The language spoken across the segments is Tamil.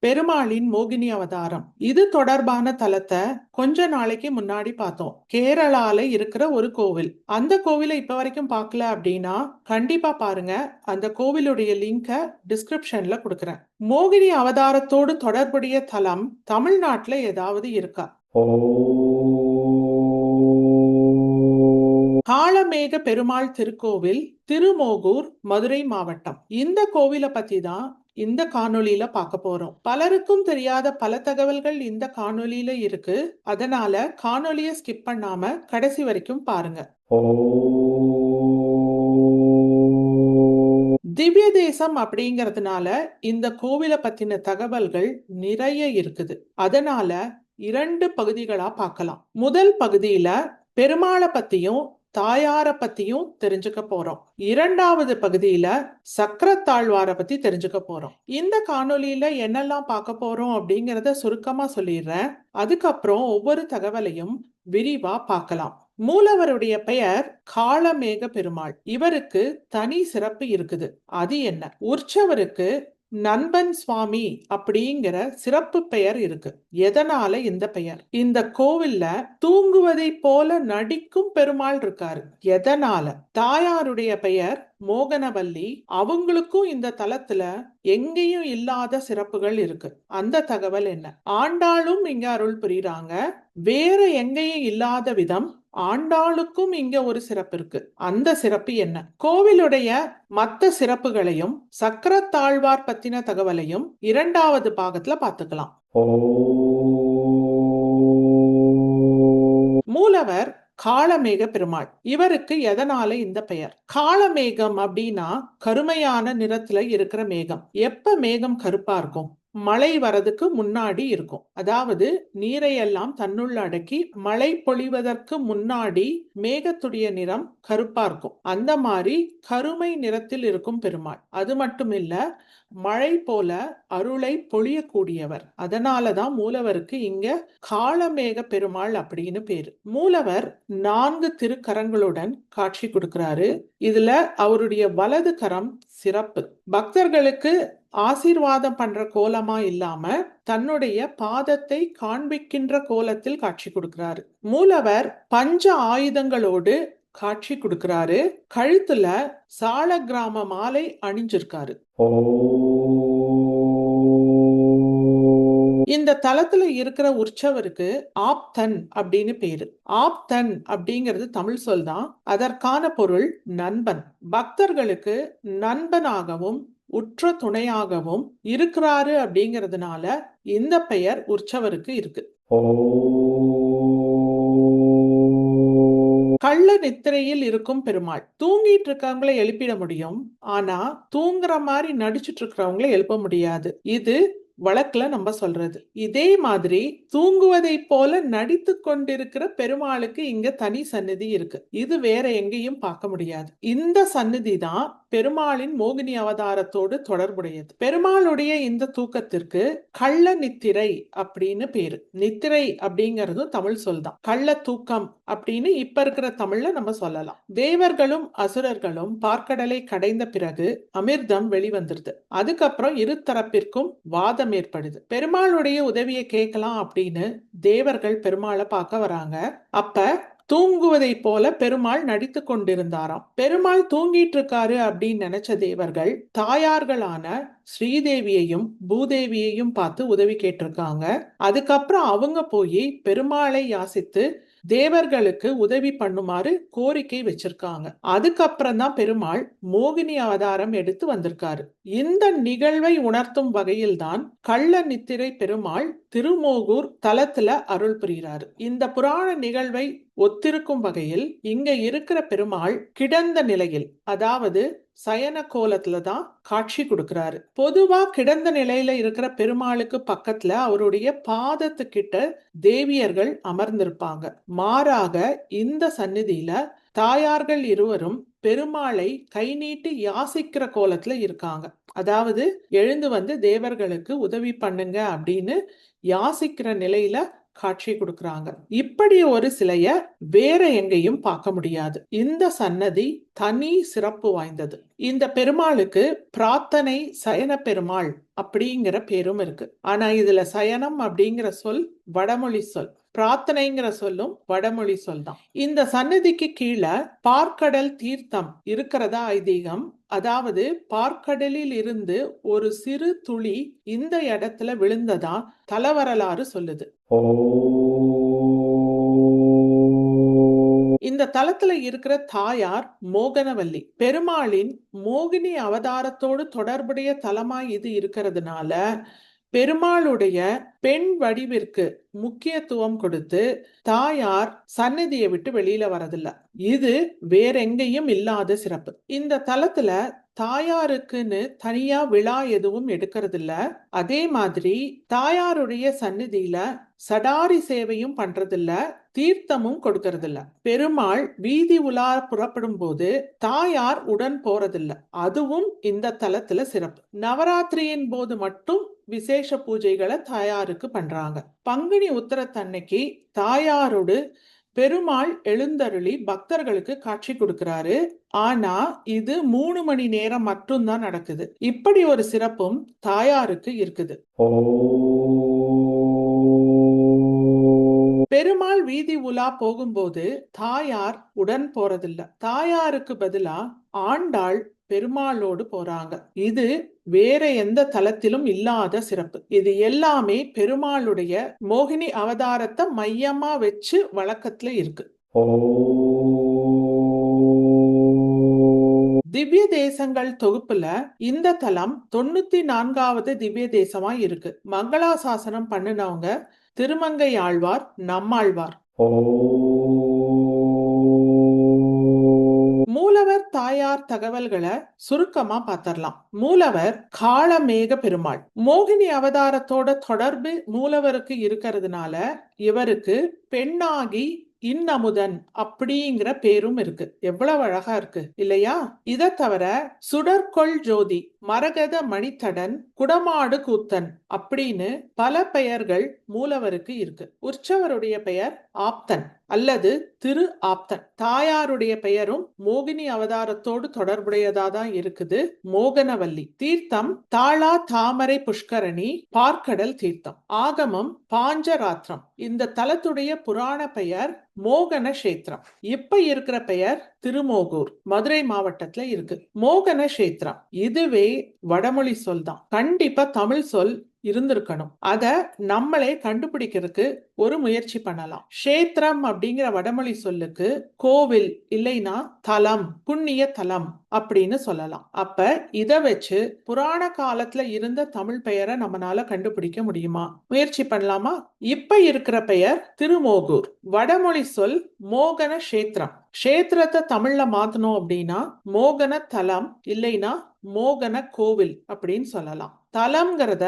பெருமாளின் மோகினி அவதாரம் இது தொடர்பான தலத்தை கொஞ்ச நாளைக்கு முன்னாடி பார்த்தோம். கேரளால இருக்கிற ஒரு கோவில். அந்த கோவிலை இப்ப வரைக்கும் பார்க்கல அப்படின்னா கண்டிப்பா பாருங்க. அந்த கோவிலுடைய லிங்க டிஸ்கிரிப்ஷன்ல கொடுக்குறேன். மோகினி அவதாரத்தோடு தொடர்புடைய தலம் தமிழ்நாட்டுல ஏதாவது இருக்கா? காளமேக பெருமாள் திருக்கோவில், திருமோகூர், மதுரை மாவட்டம். இந்த கோவிலை பத்தி தான் இந்த காணொளியில பார்க்க போறோம். பலருக்கும் தெரியாத பல தகவல்கள் இந்த காணொளியில இருக்கு. அதனால காணொளியை ஸ்கிப் பண்ணாம கடைசி வரைக்கும் பாருங்க. திவ்ய தேசம் அப்படிங்கறதுனால இந்த கோவிலை பத்தின தகவல்கள் நிறைய இருக்குது. அதனால 2 பகுதிகளா பார்க்கலாம். முதல் பகுதியில பெருமாளை பத்தியும் தாயார பத்தியும் தெரிஞ்சுக்க போறோம். 2வது பகுதியில சக்கரத்தாழ்வார பத்தி தெரிஞ்சுக்க போறோம். இந்த காணொளியில என்னெல்லாம் பார்க்க போறோம் அப்படிங்கறத சுருக்கமா சொல்லிடுறேன். அதுக்கப்புறம் ஒவ்வொரு தகவலையும் விரிவா பார்க்கலாம். மூலவருடைய பெயர் காளமேக பெருமாள். இவருக்கு தனி சிறப்பு இருக்குது. அது என்ன? உற்சவருக்கு நண்பன் சுவாமி அப்படிங்கிற சிறப்பு பெயர் இருக்கு. எதனால இந்த பெயர்? இந்த கோவில்ல தூங்குவதை போல நடிக்கும் பெருமாள் இருக்காரு. எதனால? தாயாருடைய பெயர் மோகனவல்லி. அவங்களுக்கும் இந்த தலத்துல எங்கேயும் இல்லாத சிறப்புகள் இருக்கு. அந்த தகவல் என்ன? ஆண்டாளும் இங்க அருள் புரியுறாங்க. வேற எங்கேயும் இல்லாத விதம் ஆண்டாளுக்கும் இங்க ஒரு சிறப்பு இருக்கு. அந்த சிறப்பு என்ன? கோவிலுடைய மற்ற சிறப்புகளையும் சக்கரத்தாழ்வார் பத்தின தகவலையும் 2வது பாகத்துல பார்த்துக்கலாம். மூலவர் காளமேக பெருமாள். இவருக்கு எதனால இந்த பெயர்? காளமேகம் அப்படின்னா கருமையான நிறத்துல இருக்கிற மேகம். எப்ப மேகம் கருப்பா இருக்கும்? மழை வரதுக்கு முன்னாடி இருக்கும். அதாவது நீரையெல்லாம் தன்னுள்ள அடக்கி மழை பொழிவதற்கு முன்னாடி மேகத்துடைய நிறம் கருப்பா இருக்கும். அந்த மாதிரி கருமை நிறத்தில் இருக்கும் பெருமாள். அது மட்டும் இல்ல, மழை போல அருளை பொழியக்கூடியவர். அதனாலதான் மூலவருக்கு இங்க காளமேக பெருமாள் அப்படின்னு பேரு. மூலவர் 4 திருக்கரங்களுடன் காட்சி கொடுக்கிறாரு. இதுல அவருடைய வலது கரம் சிறப்பு. பக்தர்களுக்கு ஆசீர்வாதம் பண்ற கோலமா இல்லாம தன்னுடைய பாதத்தை காண்பிக்கின்ற கோலத்தில் காட்சி கொடுக்கிறாரு. மூலவர் பஞ்ச ஆயுதங்களோடு காட்சி கொடுக்கிறாரு. கழுத்துல சால கிராம மாலை அணிஞ்சிருக்காரு. இந்த தலத்துல இருக்கிற உற்சவருக்கு ஆப்தன் அப்படின்னு பேரு. ஆப்தன் அப்படிங்கிறது தமிழ் சொல் தான். அதற்கான பொருள் நண்பன். பக்தர்களுக்கு நண்பனாகவும் உற்ற துணையாகவும் இருக்கிறாரு அப்படிங்கிறதுனால இந்த பெயர் உற்சவருக்கு இருக்கு. கள்ள நித்திரையில் இருக்கும் பெருமாள். தூங்கிட்டு இருக்கவங்களை எழுப்பிட முடியும். ஆனா தூங்குற மாதிரி நடிச்சிட்டு இருக்கிறவங்களை எழுப்ப முடியாது. இது வழக்குல நம்ம சொல்றது. இதே மாதிரி தூங்குவதை போல நடித்து கொண்டிருக்கிற பெருமாளுக்கு இங்க தனி சந்நிதி இருக்கு. இது வேற எங்கேயும் பார்க்க முடியாது. இந்த சந்நிதி தான் பெருமாளின் மோகினி அவதாரத்தோடு தொடர்புடையது. பெருமாளுடைய இந்த தூக்கத்திற்கு கள்ள நித்திரை அப்படின்னு பேரு. நித்திரை அப்படிங்கிறது தமிழ் சொல் தான். கள்ள தூக்கம் அப்படின்னு இப்ப இருக்கிற தமிழ்ல நம்ம சொல்லலாம். தேவர்களும் அசுரர்களும் பார்க்கடலை கடைந்த பிறகு அமிர்தம் வெளிவந்துருது. அதுக்கப்புறம் இரு தரப்பிற்கும் வாதம் ஏற்படுது. பெருமாளுடைய உதவியை கேட்கலாம் அப்படின்னு தேவர்கள் பெருமாளை பார்க்க வராங்க. அப்ப தூங்குவதை போல பெருமாள் நடித்து கொண்டிருந்தாராம். பெருமாள் தூங்கிட்டு இருக்காரு அப்படின்னு நினைச்ச தேவர்கள் தாயார்களான ஸ்ரீதேவியையும் பூதேவியையும் பார்த்து உதவி கேட்டிருக்காங்க. அதுக்கப்புறம் அவங்க போய் பெருமாளை யாசித்து தேவர்களுக்கு உதவி பண்ணுமாறு கோரிக்கை வச்சிருக்காங்க. அதுக்கப்புறம் தான் பெருமாள் மோகினி அவதாரம் எடுத்து வந்திருக்காரு. இந்த நிகழ்வை உணர்த்தும் வகையில் தான் கள்ள நித்திரை பெருமாள் திருமோகூர் தலத்துல அருள் புரிகிறாரு. இந்த புராண நிகழ்வை ஒத்திருக்கும் வகையில் இங்க இருக்கிற பெருமாள் கிடந்த நிலையில், அதாவது சயன கோலத்துல தான் காட்சி கொடுக்கிறாரு. பொதுவா கிடந்த நிலையில இருக்கிற பெருமாளுக்கு பக்கத்துல அவருடைய பாதத்துக்கிட்ட தேவியர்கள் அமர்ந்திருப்பாங்க. மாறாக இந்த சந்நிதியில தாயார்கள் இருவரும் பெருமாளை கை நீட்டி யாசிக்கிற கோலத்துல இருக்காங்க. அதாவது எழுந்து வந்து தேவர்களுக்கு உதவி பண்ணுங்க அப்படின்னு யாசிக்கிற நிலையில காட்சி கொடுக்கறாங்க. இப்படி ஒரு சிலைய வேற எங்கேயும் பார்க்க முடியாது. இந்த சன்னதி தனி சிறப்பு வாய்ந்தது. இந்த பெருமாளுக்கு பிரார்த்தனை சயன பெருமாள் அப்படிங்கிற பேரும் இருக்கு. ஆனா இதுல சயனம் அப்படிங்கிற சொல் வடமொழி சொல், பிரார்த்தனைங்கிற சொல்லும் வடமொழி சொல் தான். இந்த சன்னதிக்கு கீழே பார்க்கடல் தீர்த்தம் இருக்கிறதா ஐதீகம். அதாவது பார்க்கடலில் இருந்து ஒரு சிறு துளி இந்த இடத்துல விழுந்ததா தலவரலாறு சொல்லுது. இந்த தலத்துல இருக்கிற தாயார் மோகனவல்லி. பெருமாளின் மோகினி அவதாரத்தோடு தொடர்புடைய தலமா இது இருக்கிறதுனால பெருமாளுடைய பெண் வடிவிற்கு முக்கியத்துவம் கொடுத்து தாயார் சன்னதியை விட்டு வெளியில வரதில்லை. இது வேற எங்கேயும் இல்லாத சிறப்பு. இந்த தலத்துல தாயாருக்குன்னு தனியா விழா எதுவும் எடுக்கிறது இல்ல. அதே மாதிரி தாயாருடைய சந்நிதியில சடாரி சேவையும் பண்றதில்ல, தீர்த்தமும் கொடுக்கறது இல்ல. பெருமாள் வீதி உலா புறப்படும் போது தாயார் உடன் போறதில்ல. அதுவும் இந்த தலத்துல சிறப்பு. நவராத்திரியின் போது மட்டும் விசேஷ பூஜைகளை தாயாருக்கு பண்றாங்க. பங்குனி உத்திரத்தன்னைக்கு தாயாரோடு பெருமாள் எழுந்தருளி பக்தர்களுக்கு காட்சி கொடுக்கிறாரு. ஆனா இது 3 மணி நேரம் மட்டும்தான் நடக்குது. இப்படி ஒரு சிறப்பும் தாயாருக்கு இருக்குது. பெருமாள் வீதி உலா போகும்போது தாயார் உடன் போறதில்ல. தாயாருக்கு பதிலா ஆண்டாள் பெருமாளோடு போறாங்க. இது வேற எந்த தலத்திலும் இல்லாத சிறப்பு. இது எல்லாமே பெருமாளுடைய மோகினி அவதாரத்தை மையமா வச்சு வழக்கத்துல இருக்கு. திவ்ய தேசங்கள் தொகுப்புல இந்த தலம் 94வது திவ்ய தேசமா இருக்கு. மங்களாசாசனம் பண்ணினவங்க திருமங்கை ஆழ்வார், நம்மாழ்வார். மூலவர் தாயார் தகவல்களை சுருக்கமா பார்த்தரலாம். மூலவர் காளமேக பெருமாள். மோகினி அவதாரத்தோட தொடர்பு மூலவருக்கு இருக்கிறதுனால இவருக்கு பெண்ணாகி இன்னமுதன் அப்படிங்கிற பேரும் இருக்கு. எவ்வளவு அழகா இருக்கு இல்லையா? இதை தவிர சுடற்கொள் ஜோதி, மரகத மணித்தடன், குடமாடு கூத்தன் அப்படின்னு பல பெயர்கள் மூலவருக்கு இருக்கு. உற்சவருடைய பெயர் ஆப்தன் அல்லது திரு ஆப்தன். தாயாருடைய பெயரும் மோகினி அவதாரத்தோடு தொடர்புடையதா தான் இருக்குது. மோகனவல்லி. தீர்த்தம் தாளா தாமரை புஷ்கரணி, பார்க்கடல் தீர்த்தம். ஆகமம் பாஞ்சராத்திரம். இந்த தலத்துடைய புராண பெயர் மோகன கஷேத்திரம். இப்ப இருக்கிற பெயர் திருமோகூர், மதுரை மாவட்டத்துல இருக்கு. மோகன கஷேத்திரம் இதுவே வடமொழி சொல் தான். கண்டிப்பா தமிழ் சொல் இருந்திருக்கணும். அத நம்மளே கண்டுபிடிக்கிறதுக்கு ஒரு முயற்சி பண்ணலாம். கஷேத்திரம் அப்படிங்கிற வடமொழி சொல்லுக்கு கோவில் இல்லைன்னா தலம், புண்ணிய தலம் அப்படின்னு சொல்லலாம். அப்ப இத வச்சு புராண காலத்துல இருந்த தமிழ் பெயரை நம்மளால கண்டுபிடிக்க முடியுமா? முயற்சி பண்ணலாமா? இப்ப இருக்கிற பெயர் திருமோகூர். வடமொழி சொல் மோகன கஷேத்திரம். கஷேத்திரத்தை தமிழ்ல மாத்தணும் அப்படின்னா மோகன தலம் இல்லைன்னா மோகன கோவில் அப்படின்னு சொல்லலாம். தலம்ங்கிறத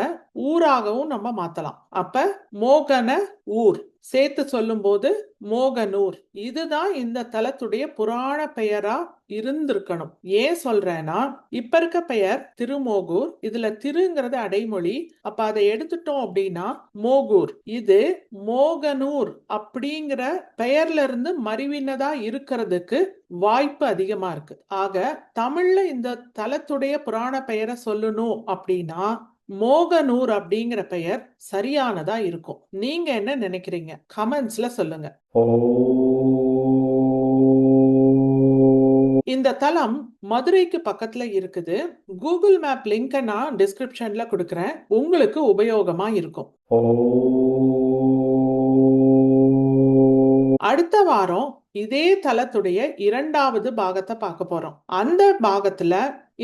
ஊராகவும் நம்ம மாத்தலாம். அப்ப மோகன ஊர் சேர்த்து சொல்லும் போது மோகனூர். இதுதான் இந்த தலத்துடைய புராண பெயரா இருந்திருக்கணும். ஏன் சொல்றேன்னா இப்ப இருக்க பெயர் திருமோகூர். இதுல திருங்கிறது அடைமொழி. அப்ப அதை எடுத்துட்டோம் அப்படின்னா மோகூர். இது மோகனூர் அப்படிங்கிற பெயர்ல இருந்து மறிவினதா இருக்கிறதுக்கு வாய்ப்பு அதிகமா இருக்கு. ஆக தமிழ்ல இந்த தலத்துடைய புராண பெயரை சொல்லணும் அப்படின்னா மோகனூர் அப்படிங்கிற பெயர் சரியானதா இருக்கும். நீங்க என்ன நினைக்கிறீங்க? கமெண்ட்ஸ்ல சொல்லுங்க. இந்த தலம் மதுரைக்கு பக்கத்துல இருக்குது. கூகுள் மேப் லிங்க் நான் டிஸ்கிரிப்ஷன்ல கொடுக்கிறேன். உங்களுக்கு உபயோகமா இருக்கும். அடுத்த வாரம் இதே தலத்துடைய 2வது பாகத்தை பார்க்க போறோம். அந்த பாகத்துல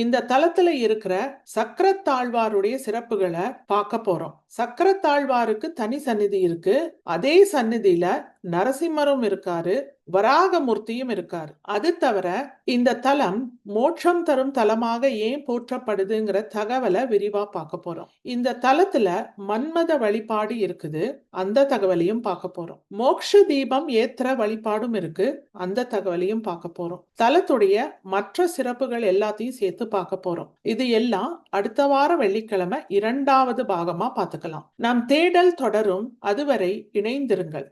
இந்த தலத்துல இருக்கிற சக்கரத்தாழ்வாருடைய சிறப்புகளை பார்க்க போறோம். சக்கரத்தாழ்வாருக்கு தனி சந்நிதி இருக்கு. அதே சந்நிதியில நரசிம்மரும் இருக்காரு, வராகமூர்த்தியும் இருக்காரு. அது தவிர இந்த தலம் மோட்சம் தரும் தலமாக ஏன் போற்றப்படுதுங்கிற தகவலை விரிவா பார்க்க போறோம். இந்த தலத்துல மன்மத வழிபாடு இருக்குது. அந்த தகவலையும் பார்க்க போறோம். மோட்ச தீபம் ஏத்துற வழிபாடும் இருக்கு. அந்த தகவலையும் பார்க்க போறோம். தலத்துடைய மற்ற சிறப்புகள் எல்லாத்தையும் சேர்த்து அடுத்து பார்க்க போறோம். இது எல்லாம் அடுத்த வார வெள்ளிக்கிழமை 2வது பாகமா பார்த்துக்கலாம். நம் தேடல் தொடரும். அதுவரை இணைந்திருங்கள்.